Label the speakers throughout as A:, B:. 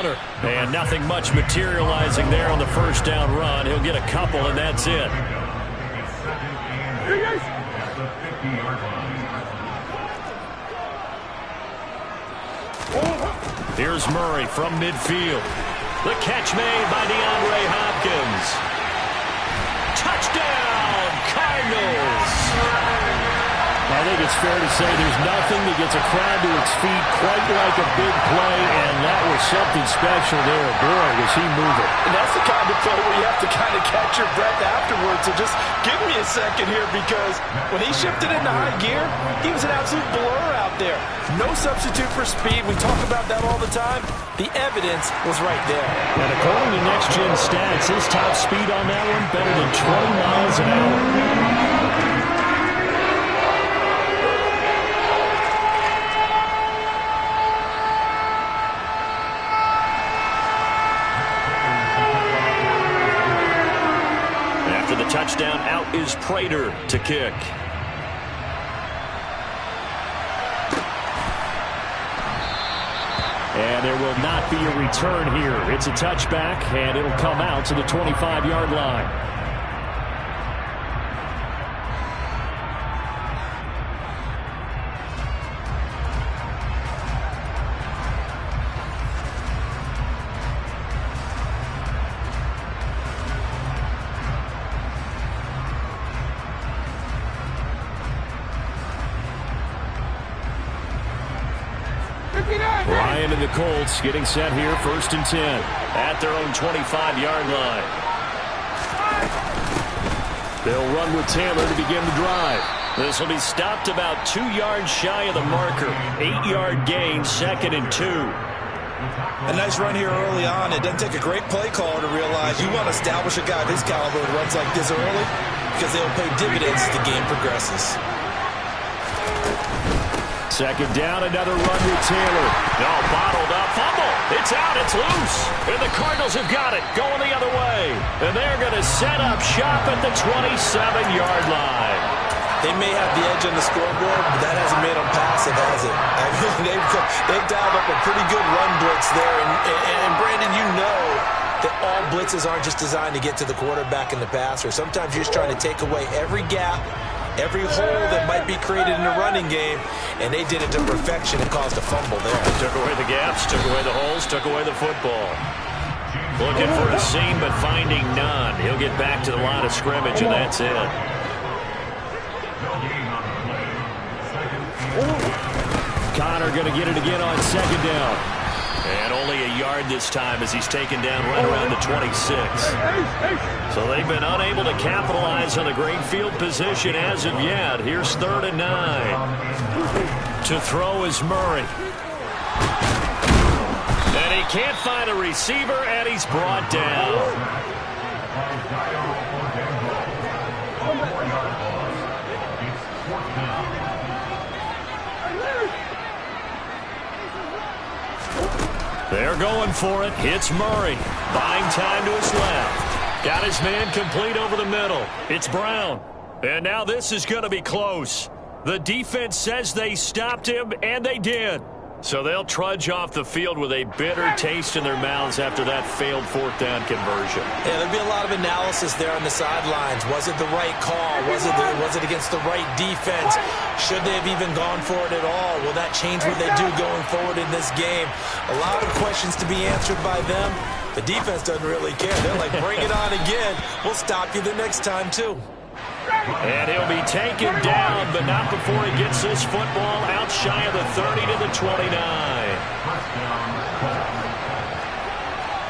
A: And nothing much materializing there on the first down run. He'll get a couple, and that's it. Here's Murray from midfield. The catch made by DeAndre Hopkins. Touchdown, Cardinals!
B: I think it's fair to say there's nothing that gets a crowd to its feet quite like a big play, and that was something special there. Boy, was he moving.
C: And that's the kind of play where you have to kind of catch your breath afterwards. So just give me a second here, because when he shifted into high gear, he was an absolute blur out there. No substitute for speed. We talk about that all the time. The evidence was right there.
B: And according to Next Gen Stats, his top speed on that one better than 20 miles an hour.
A: Touchdown, out is Prater to kick.
B: And there will not be a return here. It's a touchback, and it'll come out to the 25-yard line.
A: Ryan and the Colts getting set here, 1st and 10 at their own 25-yard line. They'll run with Taylor to begin the drive. This will be stopped about 2 yards shy of the marker. 8-yard gain, 2nd and 2.
C: A nice run here early on. It doesn't take a great play caller to realize you want to establish a guy of his caliber who runs like this early, because they'll pay dividends as the game progresses.
A: 2nd down, another run with Taylor. No, bottled up, fumble. It's out, it's loose. And the Cardinals have got it, going the other way. And they're going to set up shop at the 27-yard line.
C: They may have the edge on the scoreboard, but that hasn't made them passive, has it? I mean, they've dialed up a pretty good run blitz there. And Brandon, you know that all blitzes aren't just designed to get to the quarterback in the passer. Sometimes you're just trying to take away every gap, every hole that might be created in the running game, and they did it to perfection and caused a fumble there.
A: Took away the gaps, took away the holes, took away the football. Looking for a seam, but finding none. He'll get back to the line of scrimmage, and that's it.
B: Connor going to get it again on 2nd down.
A: And only a yard this time as he's taken down right around the 26. So they've been unable to capitalize on a great field position as of yet. Here's 3rd and 9. To throw is Murray. And he can't find a receiver, and he's brought down. They're going for it. It's Murray. Buying time to his left. Got his man complete over the middle. It's Brown. And now this is going to be close. The defense says they stopped him, and they did. So they'll trudge off the field with a bitter taste in their mouths after that failed 4th down conversion.
C: Yeah, there'll be a lot of analysis there on the sidelines. Was it the right call? Was it against the right defense? Should they have even gone for it at all? Will that change what they do going forward in this game? A lot of questions to be answered by them. The defense doesn't really care. They're like, bring it on again. We'll stop you the next time, too.
A: And he'll be taken down, but not before he gets this football out shy of the 30 to the 29.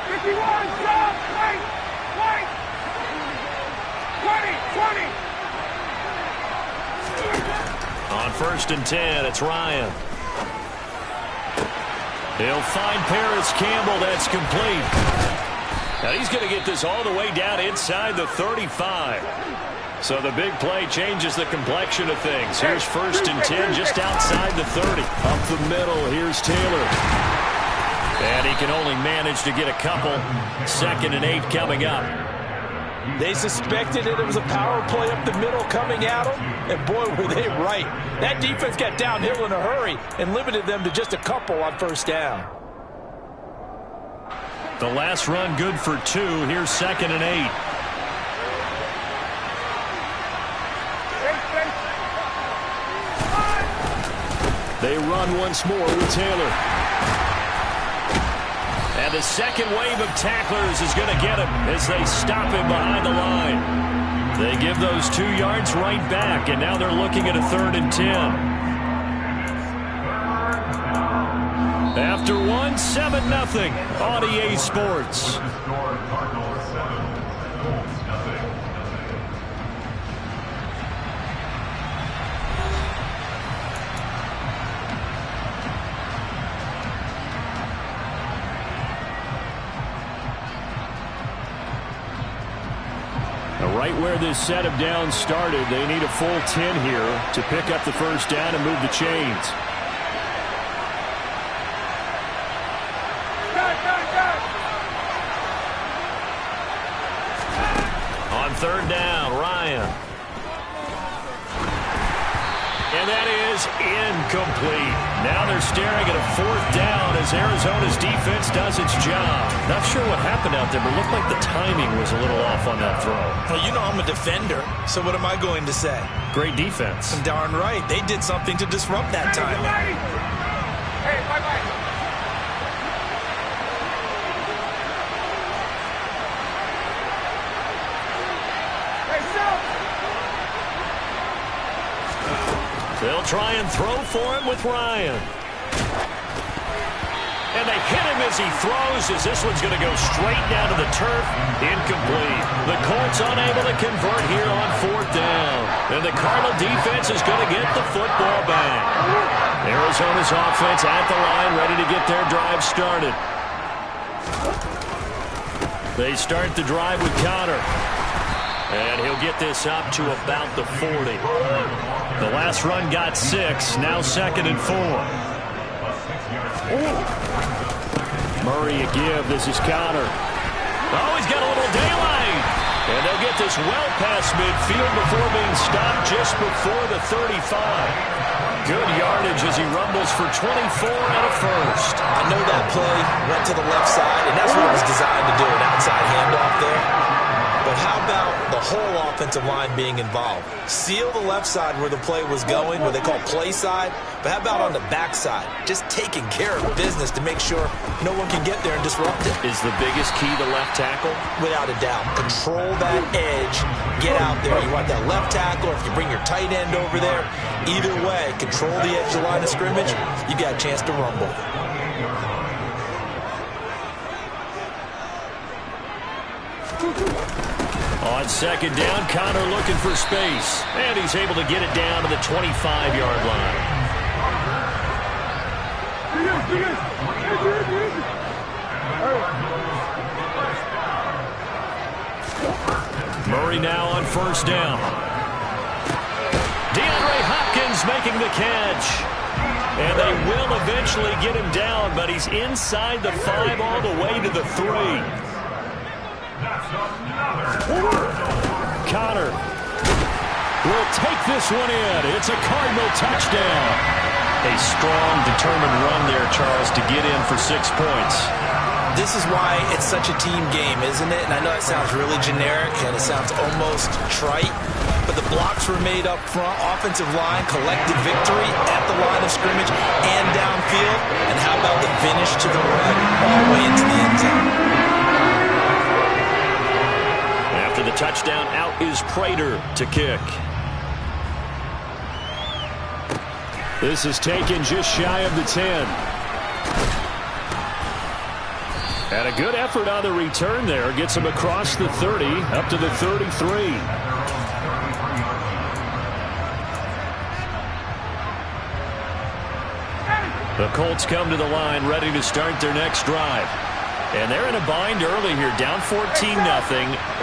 D: 51, stop, wait, 20.
A: On 1st and 10, it's Ryan. He'll find Paris Campbell. That's complete. Now he's going to get this all the way down inside the 35. So the big play changes the complexion of things. Here's 1st and 10 just outside the 30. Up the middle, here's Taylor. And he can only manage to get a couple. 2nd and 8 coming up.
C: They suspected it was a power play up the middle coming at them, and boy, were they right. That defense got downhill in a hurry and limited them to just a couple on 1st down.
A: The last run good for 2. Here's 2nd and 8.
B: They run once more with Taylor.
A: And the second wave of tacklers is going to get him as they stop him behind the line. They give those 2 yards right back, and now they're looking at a 3rd and 10. After 1, 7-0 on EA Sports.
B: Right where this set of downs started, they need a full 10 here to pick up the first down and move the chains.
A: On 3rd down, Ryan. And that is incomplete. Now they're staring at a 4th down as Arizona's defense does its job. Not sure what happened out there, but it looked like the timing was a little off on that throw.
C: Well, you know I'm a defender, so what am I going to say?
A: Great defense.
C: Darn right. They did something to disrupt that timing.
D: Hey, bye-bye.
A: They'll try and throw for him with Ryan. And they hit him as he throws, as this one's going to go straight down to the turf. Incomplete. The Colts unable to convert here on 4th down. And the Cardinal defense is going to get the football back. Arizona's offense at the line, ready to get their drive started. They start the drive with Connor. And he'll get this up to about the 40. The last run got 6, now 2nd and 4.
B: Murray a give. This is Connor.
A: Oh, he's got a little daylight. And they'll get this well past midfield before being stopped just before the 35. Good yardage as he rumbles for 24 and a first.
C: I know that play went to the left side, and that's what it was designed to do, an outside handoff there. But how about the whole offensive line being involved? Seal the left side where the play was going, what they call play side. But how about on the back side? Just taking care of business to make sure no one can get there and disrupt it.
A: Is the biggest key the left tackle?
C: Without a doubt. Control that edge. Get out there. You want that left tackle, or if you bring your tight end over there. Either way, control the edge of the line of scrimmage. You got a chance to rumble.
A: On 2nd down, Connor looking for space. And he's able to get it down to the 25-yard line. Murray now on 1st down. DeAndre Hopkins making the catch. And they will eventually get him down, but he's inside the 5 all the way to the 3.
B: Connor will take this one in. It's a Cardinal touchdown.
A: A strong, determined run there, Charles, to get in for 6 points.
C: This is why it's such a team game, isn't it? And I know that sounds really generic and it sounds almost trite, but the blocks were made up front, offensive line, collective victory at the line of scrimmage and downfield. And how about the finish to the run all the way into the end zone?
A: After the touchdown, out is Prater to kick.
B: This is taken just shy of the 10. And a good effort on the return there. Gets him across the 30, up to the 33.
A: The Colts come to the line, ready to start their next drive. And they're in a bind early here, down 14-0.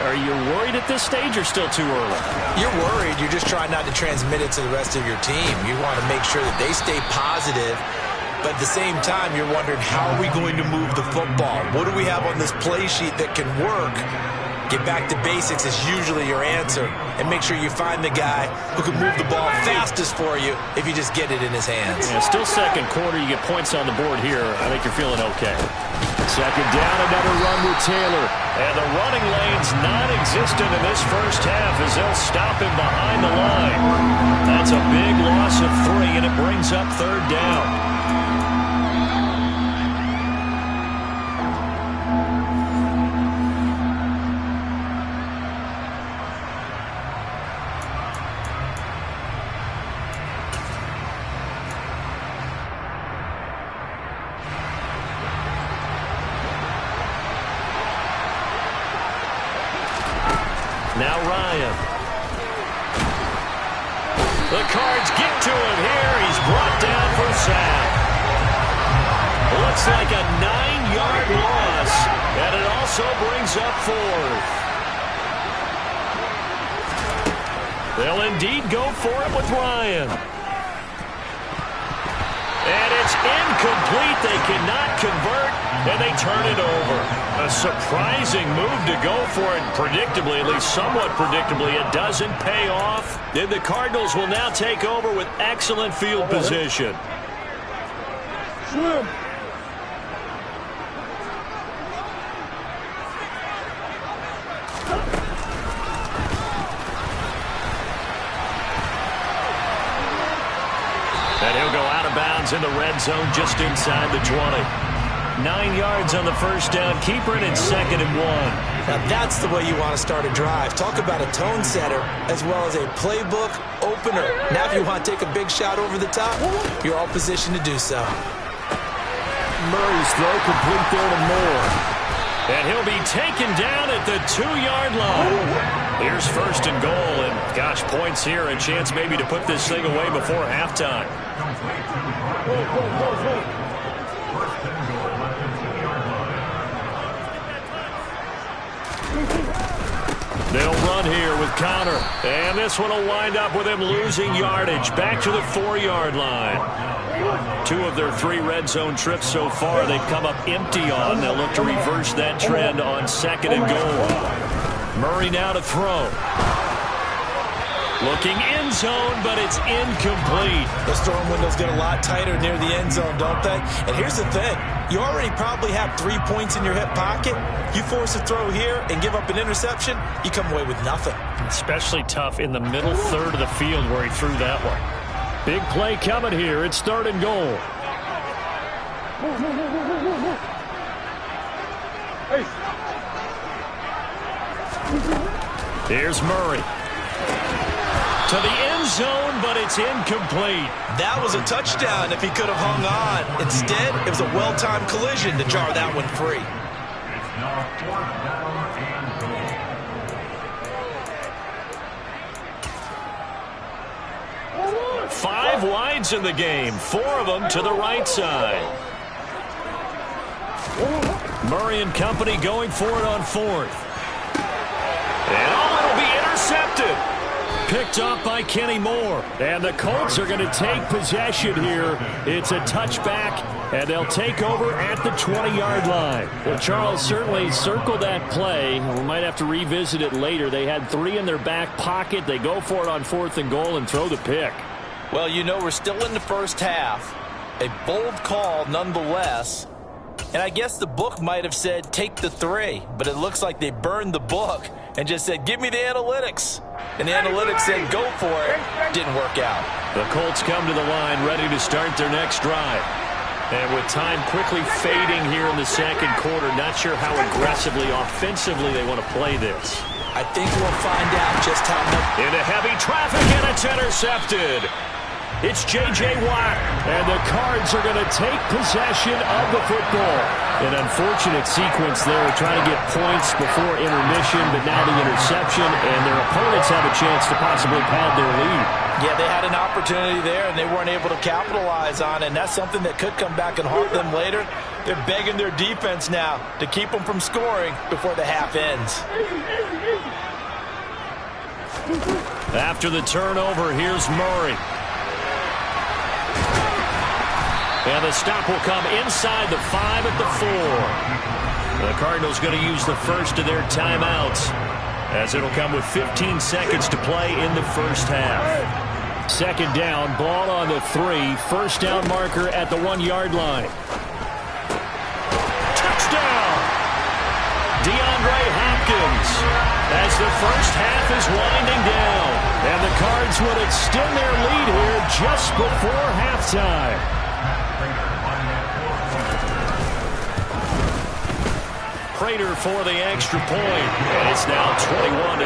A: Are you worried at this stage or still too early?
C: You're worried. You're just trying not to transmit it to the rest of your team. You want to make sure that they stay positive. But at the same time, you're wondering, how are we going to move the football? What do we have on this play sheet that can work Get back to basics is usually your answer. And make sure you find the guy who can move the ball fastest for you if you just get it in his hands.
B: Yeah, still second quarter. You get points on the board here. I think you're feeling okay. Second down, another run with Taylor.
A: And the running lane's non-existent in this first half as they'll stop him behind the line. That's a big loss of 3, and it brings up third down. Now Ryan. The Cards get to him here. He's brought down for a sack. Looks like a 9-yard loss, and it also brings up 4th. They'll indeed go for it with Ryan. And it's incomplete. They cannot convert, and they turn it over. A surprising move to go for it. Predictably, at least somewhat predictably, it doesn't pay off. Then the Cardinals will now take over with excellent field position.
D: Swim.
A: And he'll go out of bounds in the red zone just inside the 20. 9 yards on the first down. Keeper it in 2nd and 1.
C: Now that's the way you want to start a drive. Talk about a tone setter as well as a playbook opener. Now if you want to take a big shot over the top, you're all positioned to do so.
B: Murray's throw complete there to Moore.
A: And he'll be taken down at the 2-yard line. Here's 1st and goal, and gosh, points here. A chance maybe to put this thing away before halftime. They'll run here with Connor. And this one will wind up with him losing yardage. Back to the 4-yard line. 2 of their 3 red zone trips so far they've come up empty on. They'll look to reverse that trend on 2nd and goal. Murray now to throw. Looking end zone, but it's incomplete.
C: The storm windows get a lot tighter near the end zone, don't they? And here's the thing. You already probably have 3 points in your hip pocket. You force a throw here and give up an interception, you come away with nothing.
A: Especially tough in the middle third of the field where he threw that one.
B: Big play coming here. It's 3rd and goal.
A: Here's Murray. To the end zone, but it's incomplete.
C: That was a touchdown if he could have hung on. Instead, it was a well-timed collision to jar that one free.
A: 5 wides in the game, 4 of them to the right side. Murray and company going for it on 4th. And it'll be intercepted. Picked up by Kenny Moore.
B: And the Colts are going to take possession here. It's a touchback, and they'll take over at the 20-yard line. Well, Charles, certainly circled that play. We might have to revisit it later. They had 3 in their back pocket. They go for it on 4th and goal and throw the pick.
C: Well, you know, we're still in the first half. A bold call nonetheless. And I guess the book might have said take the 3, but it looks like they burned the book and just said, give me the analytics. And the analytics said, go for it. Didn't work out.
A: The Colts come to the line ready to start their next drive. And with time quickly fading here in the second quarter, not sure how aggressively, offensively they want to play this.
C: I think we'll find out just how much.
A: Into heavy traffic, and it's intercepted. It's J.J. Watt.
B: And the Cards are going to take possession of the football.
A: An unfortunate sequence there, trying to get points before intermission, but now the interception, and their opponents have a chance to possibly pad their lead.
C: Yeah, they had an opportunity there, and they weren't able to capitalize on it, and that's something that could come back and haunt them later. They're begging their defense now to keep them from scoring before the half ends.
A: After the turnover, here's Murray. And the stop will come inside the 5 at the 4. The Cardinals going to use the first of their timeouts, as it'll come with 15 seconds to play in the first half.
B: Second down, ball on the 3. First down marker at the 1-yard line.
A: Touchdown! DeAndre Hopkins, as the first half is winding down. And the Cards would extend their lead here just before halftime. Prater for the extra point, and it's now 21-0.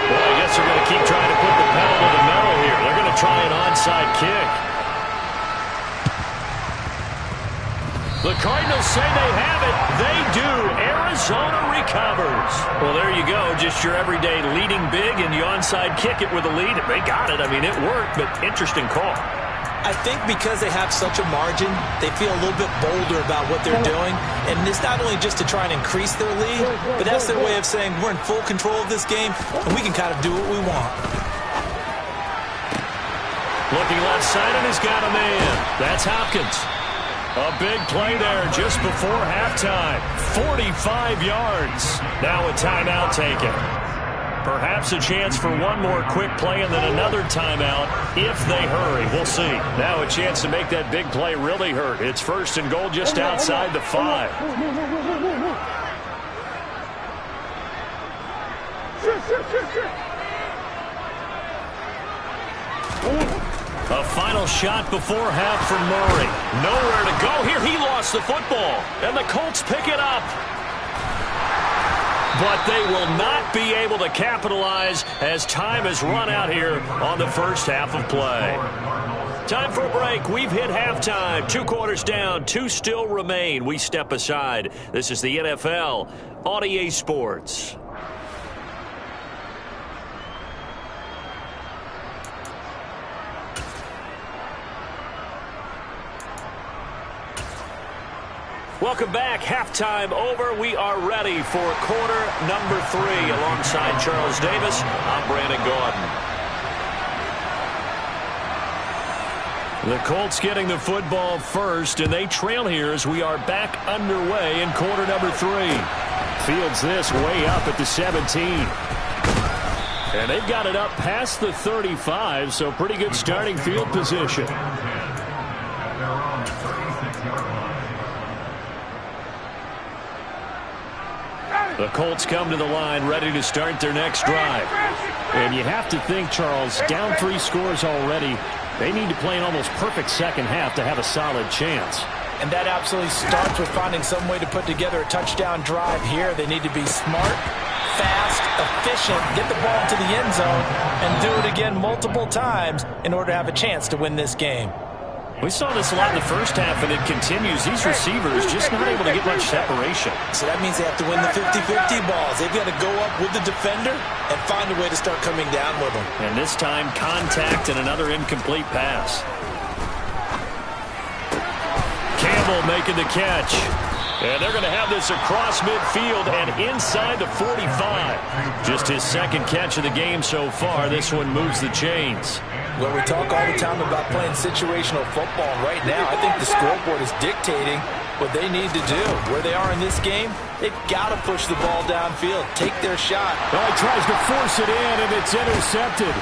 A: Well, I guess they're going to keep trying to put the pedal to the metal here. They're going to try an onside kick. The Cardinals say they have it. They do. Arizona recovers. Well, there you go. Just your everyday leading big, and you onside kick it with a lead. They got it. I mean, it worked, but interesting call.
C: I think because they have such a margin, they feel a little bit bolder about what they're doing. And it's not only just to try and increase their lead, but that's their way of saying we're in full control of this game, and we can kind of do what we want.
A: Looking left side, and he's got a man. That's Hopkins. A big play there just before halftime. 45 yards. Now a timeout taken. Perhaps a chance for one more quick play and then another timeout if they hurry. We'll see. Now a chance to make that big play really hurt. It's first and goal just outside the 5. A final shot before half from Murray. Nowhere to go here. He lost the football. And the Colts pick it up. But they will not be able to capitalize as time has run out here on the first half of play. Time for a break. We've hit halftime. 2 quarters down. 2 still remain. We step aside. This is the NFL on EA Sports. Welcome back. Halftime over. We are ready for quarter number 3. Alongside Charles Davis, I'm Brandon Gaudin. The Colts getting the football first, and they trail here as we are back underway in quarter number 3.
B: Fields this way up at the 17. And they've got it up past the 35, so pretty good starting field position. The Colts come to the line ready to start their next drive. And you have to think, Charles, down 3 scores already. They need to play an almost perfect second half to have a solid chance.
C: And that absolutely starts with finding some way to put together a touchdown drive here. They need to be smart, fast, efficient, get the ball into the end zone, and do it again multiple times in order to have a chance to win this game.
A: We saw this a lot in the first half, and it continues. These receivers just not able to get much separation.
C: So that means they have to win the 50-50 balls. They've got to go up with the defender and find a way to start coming down with them.
A: And this time, contact and another incomplete pass. Campbell making the catch. And they're going to have this across midfield and inside the 45. Just his second catch of the game so far. This one moves the chains.
C: Well, we talk all the time about playing situational football. Right now, I think the scoreboard is dictating what they need to do. Where they are in this game, they've got to push the ball downfield, take their shot.
B: Oh, he tries to force it in, and it's intercepted.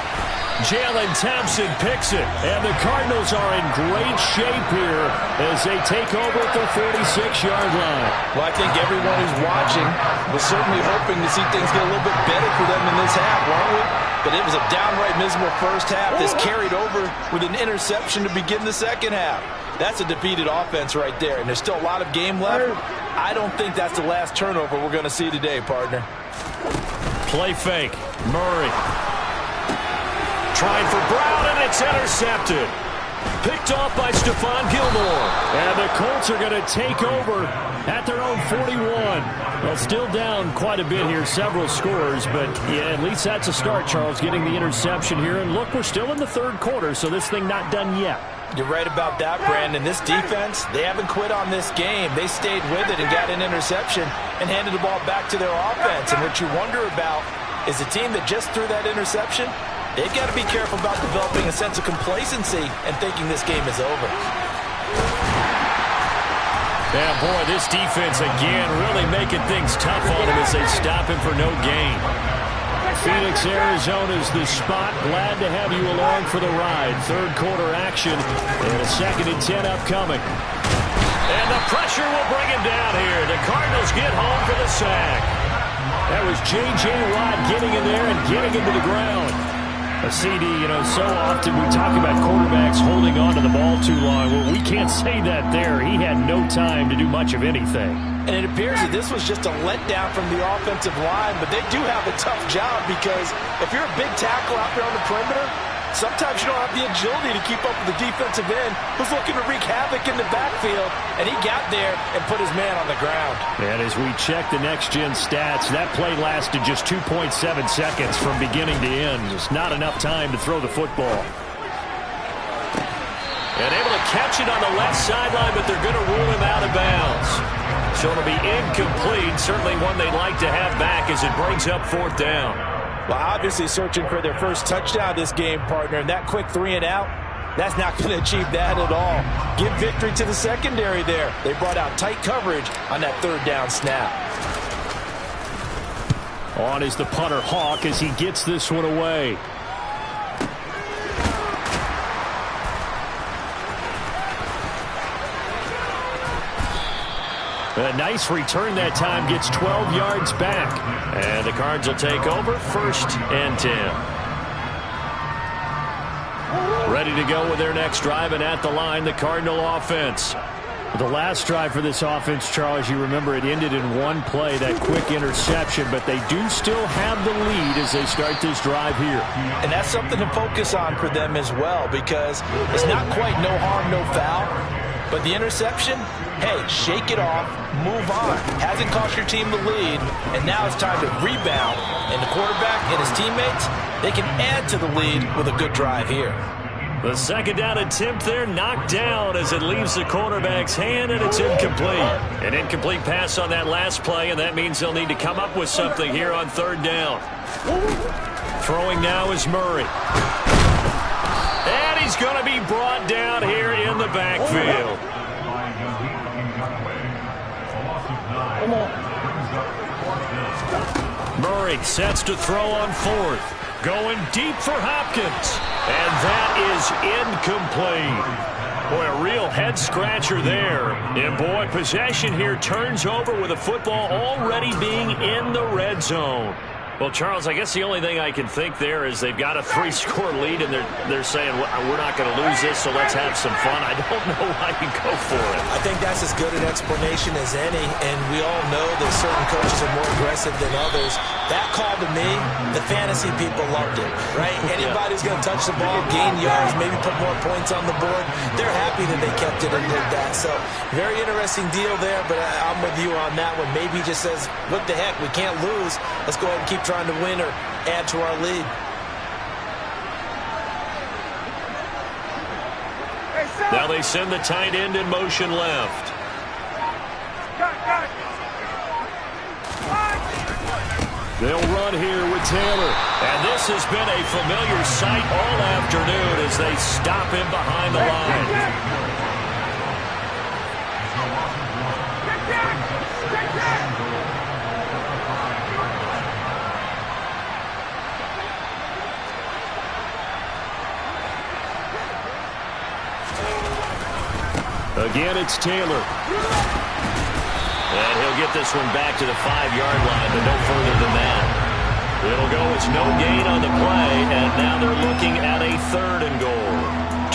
A: Jalen Thompson picks it, and the Cardinals are in great shape here as they take over at the 46-yard line.
C: Well, I think everyone who's watching was certainly hoping to see things get a little bit better for them in this half, weren't we? But it was a downright miserable first half that's carried over with an interception to begin the second half. That's a defeated offense right there, and there's still a lot of game left. I don't think that's the last turnover we're going to see today, partner.
A: Play fake. Murray. Trying for Brown, and it's intercepted. Picked off by Stephon Gilmore.
B: And the Colts are going to take over at their own 41. Well, still down quite a bit here, several scores, but yeah, at least that's a start, Charles, getting the interception here. And look, we're still in the third quarter, so this thing not done yet.
C: You're right about that, Brandon. This defense, they haven't quit on this game. They stayed with it and got an interception and handed the ball back to their offense. And what you wonder about is the team that just threw that interception, they've got to be careful about developing a sense of complacency and thinking this game is over.
B: Yeah, boy, this defense again really making things tough on him as they stop him for no gain. Phoenix, Arizona's the spot. Glad to have you along for the ride. Third quarter action and a 2nd and 10 upcoming.
A: And the pressure will bring him down here. The Cardinals get home for the sack.
B: That was J.J. Watt getting in there and getting him to the ground. A CD, so often we talk about quarterbacks holding on to the ball too long. Well, we can't say that there. He had no time to do much of anything.
C: And it appears that this was just a letdown from the offensive line, but they do have a tough job because if you're a big tackle out there on the perimeter, sometimes you don't have the agility to keep up with the defensive end who's looking to wreak havoc in the backfield, and he got there and put his man on the ground.
B: And as we check the next-gen stats, that play lasted just 2.7 seconds from beginning to end. Just not enough time to throw the football.
A: And able to catch it on the left sideline, but they're going to rule him out of bounds. So it'll be incomplete, certainly one they'd like to have back as it brings up 4th down.
C: Well, obviously searching for their first touchdown this game, partner, and that quick 3 and out, that's not going to achieve that at all. Give victory to the secondary there. They brought out tight coverage on that 3rd down snap.
B: On is the punter Hawk as he gets this one away. A nice return that time, gets 12 yards back.
A: And the Cards will take over 1st and 10. Ready to go with their next drive, and at the line, the Cardinal offense.
B: The last drive for this offense, Charles, you remember it ended in one play, that quick interception, but they do still have the lead as they start this drive here.
C: And that's something to focus on for them as well, because it's not quite no harm, no foul. But the interception, hey, shake it off, move on. Hasn't cost your team the lead, and now it's time to rebound. And the quarterback and his teammates, they can add to the lead with a good drive here.
A: The 2nd down attempt there knocked down as it leaves the quarterback's hand, and it's incomplete. An incomplete pass on that last play, and that means they'll need to come up with something here on 3rd down. Throwing now is Murray. And he's going to be brought down here in the backfield. Murray sets to throw on 4th. Going deep for Hopkins. And that is incomplete. Boy, a real head-scratcher there. And, boy, possession here turns over with the football already being in the red zone. Well, Charles, I guess the only thing I can think there is they've got a 3-score lead, and they're saying, we're not going to lose this, so let's have some fun. I don't know why you go for it.
C: I think that's as good an explanation as any, and we all know that certain coaches are more aggressive than others. That call to me, the fantasy people loved it, right? Anybody who's going to touch the ball, gain yards, maybe put more points on the board, they're happy that they kept it and did that. So, very interesting deal there, but I'm with you on that one. Maybe he just says, what the heck, we can't lose. Let's go ahead and keep trying to win or add to our lead.
A: Now they send the tight end in motion left.
B: They'll run here with Taylor.
A: And this has been a familiar sight all afternoon as they stop him behind the line.
B: Again, it's Taylor.
A: And he'll get this one back to the 5-yard line, but no further than that. It'll go, it's no gain on the play, and now they're looking at a 3rd and goal.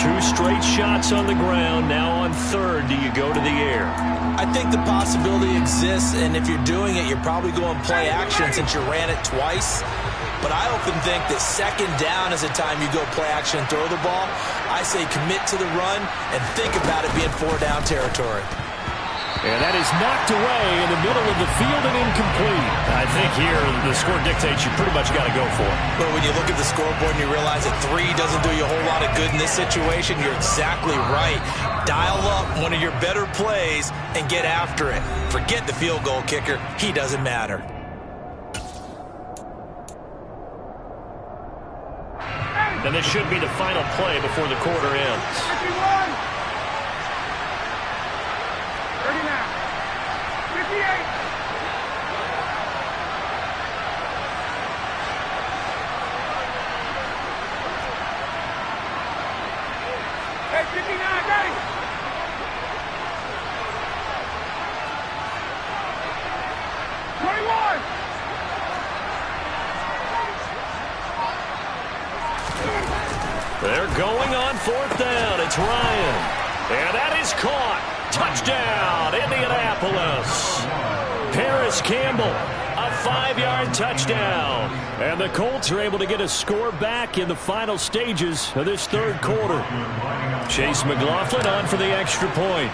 A: 2 straight shots on the ground. Now on 3rd, do you go to the air?
C: I think the possibility exists, and if you're doing it, you're probably going play action since you ran it twice. But I often think that 2nd down is the time you go play action and throw the ball. I say commit to the run and think about it being 4-down territory.
B: And that is knocked away in the middle of the field and incomplete.
A: I think here the score dictates you pretty much got to go for it.
C: But when you look at the scoreboard and you realize that 3 doesn't do you a whole lot of good in this situation, you're exactly right. Dial up one of your better plays and get after it. Forget the field goal kicker. He doesn't matter.
A: And this should be the final play before the quarter ends.
D: 51. 39.
A: They're going on 4th down. It's Ryan. And that is caught. Touchdown, Indianapolis. Paris Campbell, a 5-yard touchdown. And the Colts are able to get a score back in the final stages of this 3rd quarter. Chase McLaughlin on for the extra point.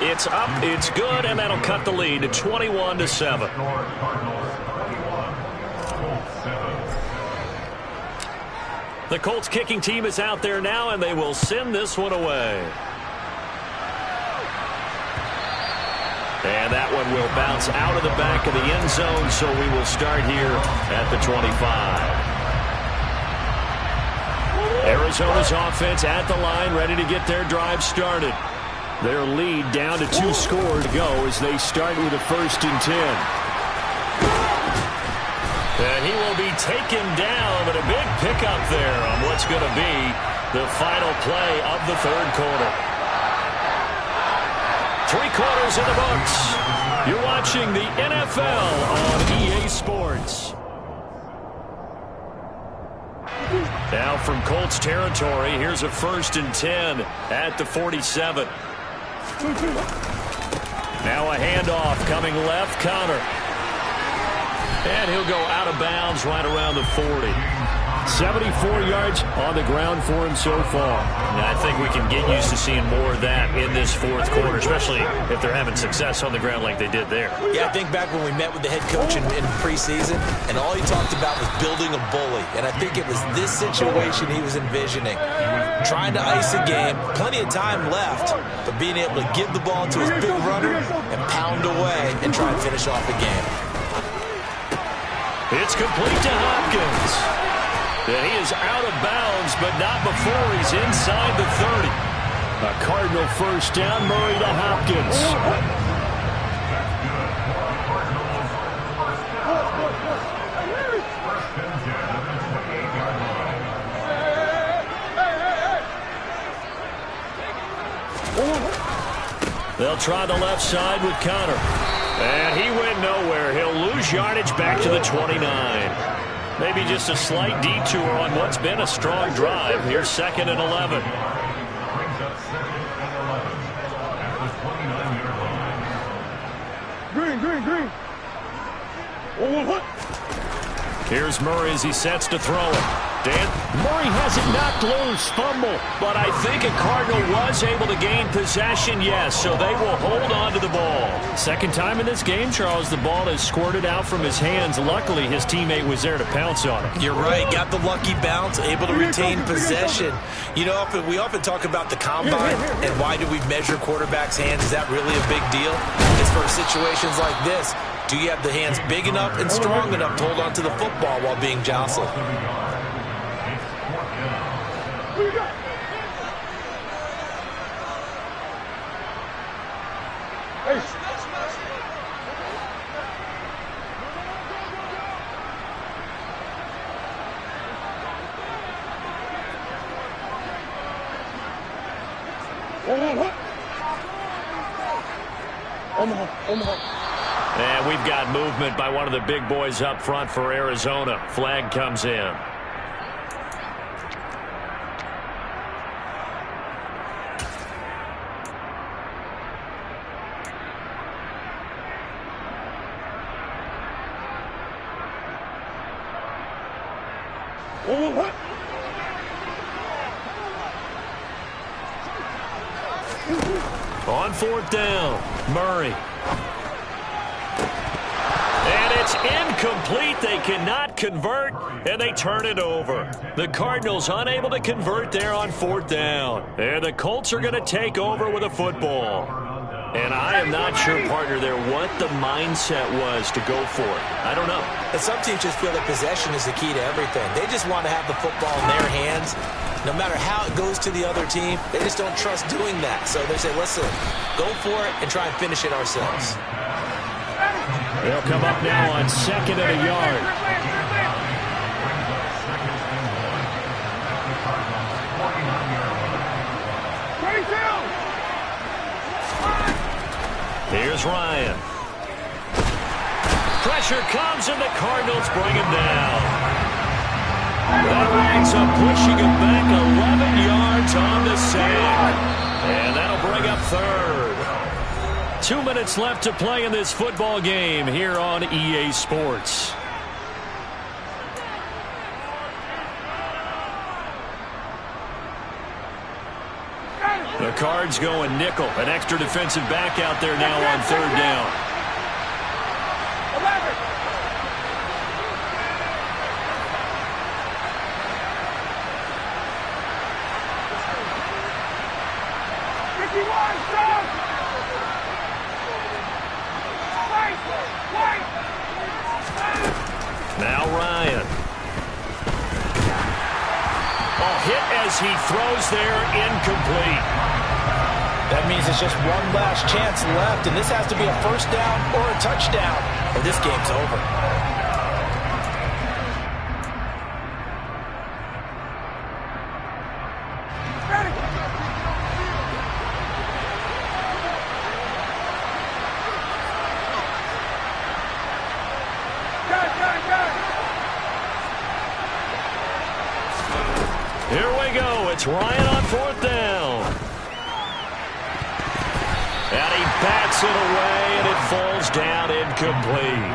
A: It's up, it's good, and that'll cut the lead to 21-7. The Colts kicking team is out there now, and they will send this one away. And that one will bounce out of the back of the end zone, so we will start here at the 25. Arizona's offense at the line, ready to get their drive started. Their lead down to 2 scores to go as they start with a 1st and 10. And he will be taken down, but a big pickup there on what's going to be the final play of the 3rd quarter. 3 quarters in the books. You're watching the NFL on EA Sports. Now from Colts territory, here's a 1st and 10 at the 47. Now a handoff coming left, Connor. And he'll go out of bounds right around the 40. 74 yards on the ground for him so far.
B: And I think we can get used to seeing more of that in this 4th quarter, especially if they're having success on the ground like they did there.
C: Yeah, I think back when we met with the head coach in preseason, and all he talked about was building a bully. And I think it was this situation he was envisioning. Trying to ice a game, plenty of time left, but being able to give the ball to his big runner and pound away and try and finish off the game.
A: It's complete to Hopkins. And he is out of bounds, but not before he's inside the 30.
B: A Cardinal 1st down, Murray to Hopkins.
A: They'll try the left side with Connor. And he went nowhere. He'll lose yardage back to the 29. Maybe just a slight detour on what's been a strong drive. Here's 2nd and 11.
D: Green.
A: Here's Murray as he sets to throw it. Dan?
B: Murray has it knocked loose. Fumble.
A: But I think a Cardinal was able to gain possession, yes, so they will hold on to the ball.
B: 2nd time in this game, Charles, the ball has squirted out from his hands. Luckily, his teammate was there to pounce on it.
C: You're right. Got the lucky bounce, able to retain possession. You know, we often talk about the combine and why do we measure quarterbacks' hands. Is that really a big deal? It's for situations like this. Do you have the hands big enough and strong enough to hold on to the football while being jostled?
A: And we've got movement by one of the big boys up front for Arizona. Flag comes in. On 4th down, Murray. And it's incomplete. They cannot convert, and they turn it over. The Cardinals unable to convert there on 4th down. And the Colts are going to take over with a football. And I am not sure, partner, there what the mindset was to go for it. I don't know.
C: And some teams just feel that possession is the key to everything. They just want to have the football in their hands. No matter how it goes to the other team, they just don't trust doing that. So they say, listen, go for it and try and finish it ourselves.
B: They'll come up now on 2nd and a yard.
A: Here's Ryan. Pressure comes, and the Cardinals bring him down. That winds up pushing him back 11 yards on the sack. And that'll bring up third. 2 minutes left to play in this football game here on EA Sports. The Cards going nickel. An extra defensive back out there now on third down.
D: 11.
A: Now Ryan. Hit as he throws there, incomplete.
C: That means it's just one last chance left, and this has to be a first down or a touchdown, or this game's over.
A: Here we go. It's Ryan on fourth down. And he bats it away, and it falls down incomplete.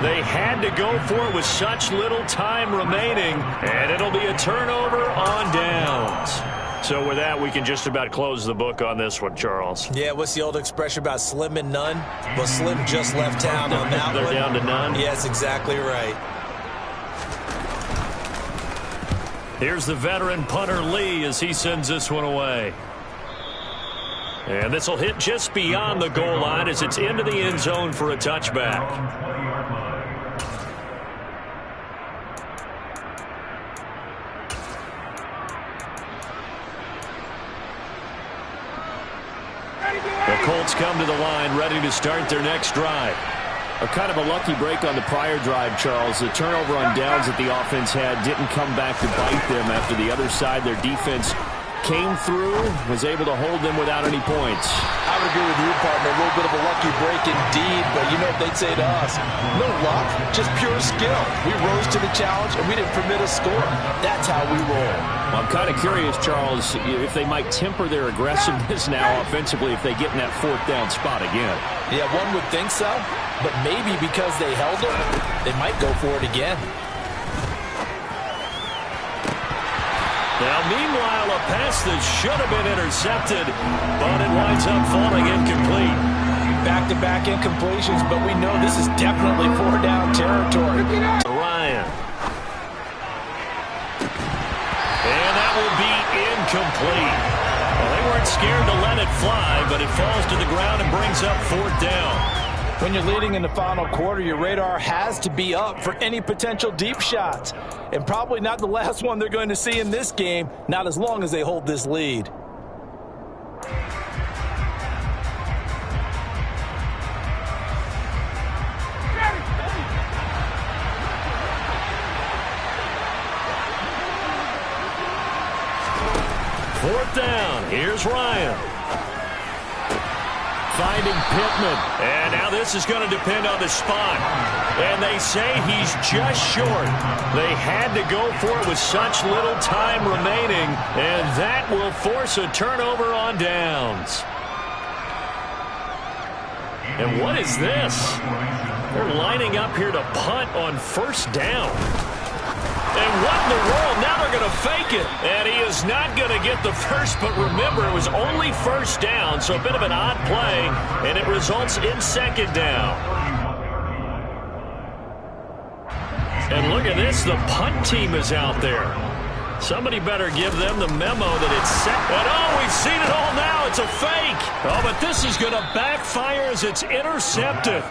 A: They had to go for it with such little time remaining, and it'll be a turnover on downs. So with that, we can just about close the book on this one, Charles.
C: Yeah, what's the old expression about slim and none? Well, Slim just left town on that one.
A: They're down to none?
C: Yes, exactly right.
A: Here's the veteran punter Lee as he sends this one away. And this will hit just beyond the goal line as it's into the end zone for a touchback. The Colts come to the line ready to start their next drive.
B: A kind of a lucky break on the prior drive, Charles. The turnover on downs that the offense had didn't come back to bite them after the other side. Their defense came through, was able to hold them without any points.
C: I would agree with you, partner. A little bit of a lucky break indeed, but you know what they'd say to us? No luck, just pure skill. We rose to the challenge, and we didn't permit a score. That's how we roll.
B: Well, I'm kind of curious, Charles, if they might temper their aggressiveness now offensively if they get in that fourth down spot again.
C: Yeah, one would think so, but maybe because they held them, they might go for it again.
A: Now, meanwhile, a pass that should have been intercepted, but it winds up falling incomplete.
C: Back-to-back incompletions, but we know this is definitely four-down territory.
A: Ryan. And that will be incomplete. Well, they weren't scared to let it fly, but it falls to the ground and brings up fourth down.
C: When you're leading in the final quarter, your radar has to be up for any potential deep shots. And probably not the last one they're going to see in this game, not as long as they hold this lead.
A: Fourth down. Here's Ryan. Finding Pittman. And now this is going to depend on the spot. And they say he's just short. They had to go for it with such little time remaining. And that will force a turnover on downs. And what is this? They're lining up here to punt on first down. And what in the world? Now they're going to fake it. And he is not going to get the first, but remember, it was only first down, so a bit of an odd play, and it results in second down. And look at this. The punt team is out there. Somebody better give them the memo that it's set. And oh, we've seen it all now. It's a fake. Oh, but this is going to backfire as it's intercepted.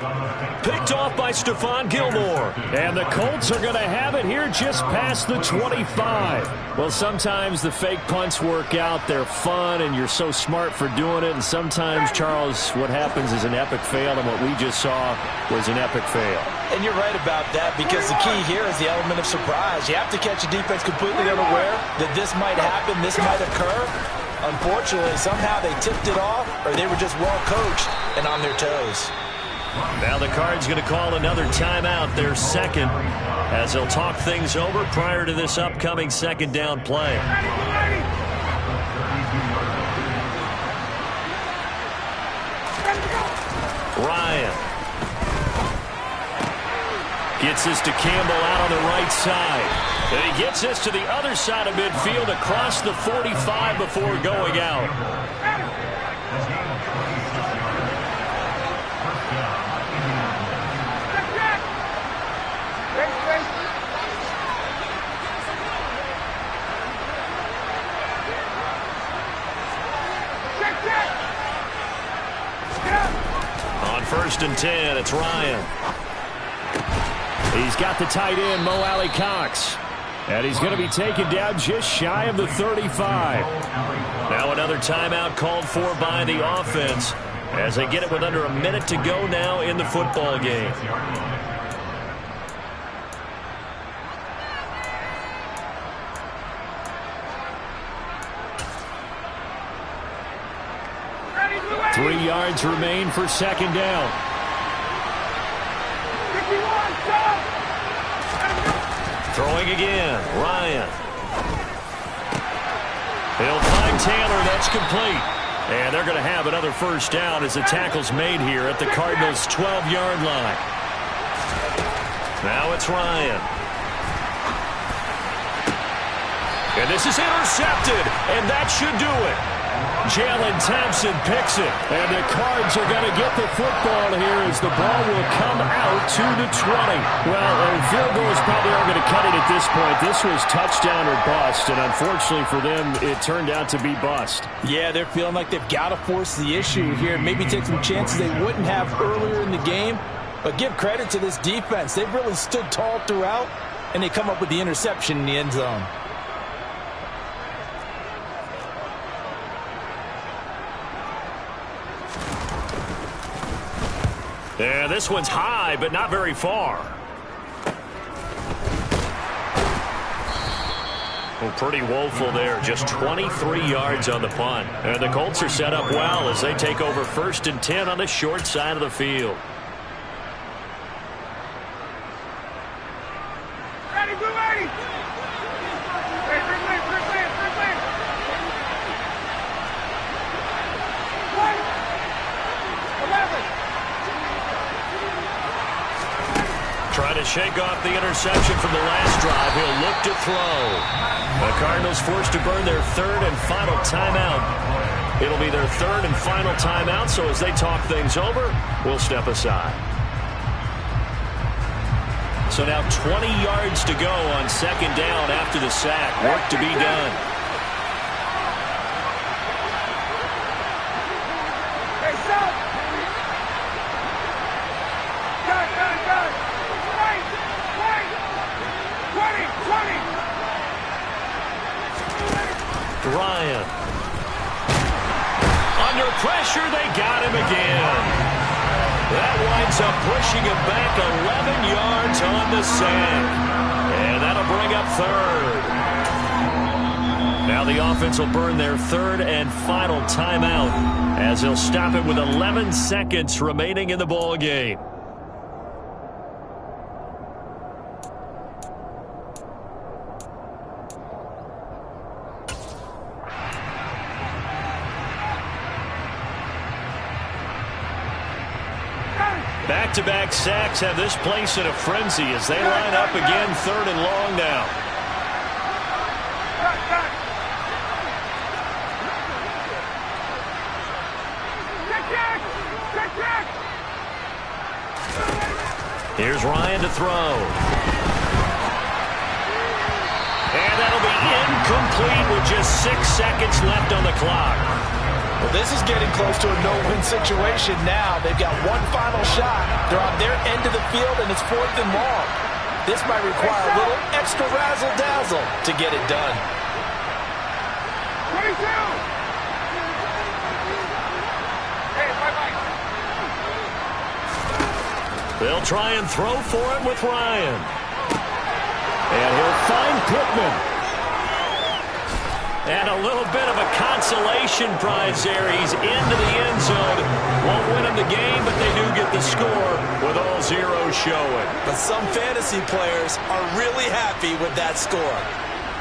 A: Picked off by Stephon Gilmore. And the Colts are going to have it here just past the 25.
B: Well, sometimes the fake punts work out. They're fun, and you're so smart for doing it. And sometimes, Charles, what happens is an epic fail, and what we just saw was an epic fail.
C: And you're right about that, because the key here is the element of surprise. You have to catch a defense completely unaware that this might happen, this might occur. Unfortunately, somehow they tipped it off, or they were just well coached and on their toes.
A: Now the Cards going to call another timeout, their second, as they'll talk things over prior to this upcoming second down play. Ryan gets this to Campbell out on the right side. And he gets this to the other side of midfield across the 45 before going out. On 1st and 10, it's Ryan.
B: He's got the tight end, Mo Alley-Cox. And he's going to be taken down just shy of the 35.
A: Now another timeout called for by the offense as they get it with under a minute to go now in the football game.
B: Three yards remain for second down.
A: Throwing again, Ryan. He'll find Taylor. That's complete. And they're going to have another first down as the tackle's made here at the Cardinals' 12-yard line. Now it's Ryan. And this is intercepted, and that should do it.
B: Jalen Thompson picks it. And the Cards are going to get the football here as the ball will come out to the 20. Well, field goals probably aren't going to cut it at this point. This was touchdown or bust, and unfortunately for them, it turned out to be bust.
C: Yeah, they're feeling like they've got to force the issue here and maybe take some chances they wouldn't have earlier in the game. But give credit to this defense. They've really stood tall throughout, and they come up with the interception in the end zone.
A: Yeah, this one's high, but not very far. Well, pretty woeful there. Just 23 yards on the punt. And the Colts are set up well as they take over 1st and 10 on the short side of the field.
D: Ready, blue ready.
A: Trying to shake off the interception from the last drive. He'll look to throw. The Cardinals forced to burn their 3rd and final timeout. It'll be their 3rd and final timeout, so as they talk things over, we'll step aside. So now 20 yards to go on second down after the sack. Work to be done.
D: Hey, stop! Gun! Wait! 20!
A: Ryan. Under pressure, they got him again. That winds up pushing him back 11 yards on the sack. And that'll bring up 3rd. Now the offense will burn their 3rd and final timeout as they'll stop it with 11 seconds remaining in the ball game. Back-to-back sacks have this place in a frenzy as they line up again 3rd and long now. Here's Ryan to throw. And that'll be incomplete with just 6 seconds left on the clock.
C: Well, this is getting close to a no-win situation now. They've got one final shot. They're on their end of the field, and it's 4th and long. This might require a little extra razzle-dazzle to get it done.
D: 22! Hey, bye-bye.
A: They'll try and throw for it with Ryan. And he'll find Pittman. And a little bit of a contact consolation prize there. He's into the end zone. Won't win him the game, but they do get the score with all zeros showing.
C: But some fantasy players are really happy with that score.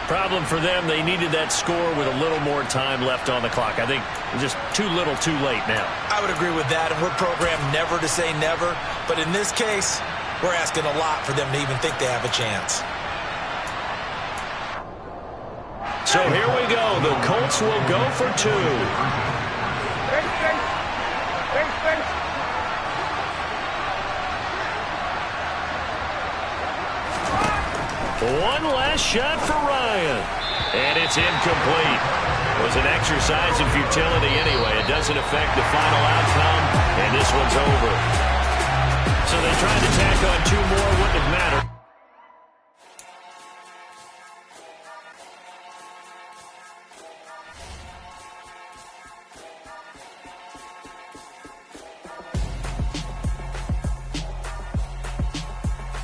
A: Problem for them, they needed that score with a little more time left on the clock. I think just too little too late now.
C: I would agree with that, and we're programmed never to say never. But in this case, we're asking a lot for them to even think they have a chance.
A: So here we go. The Colts will go for 2. One last shot for Ryan. And it's incomplete. It was an exercise in futility anyway. It doesn't affect the final outcome, and this one's over. So they tried to tack on 2 more, wouldn't have mattered.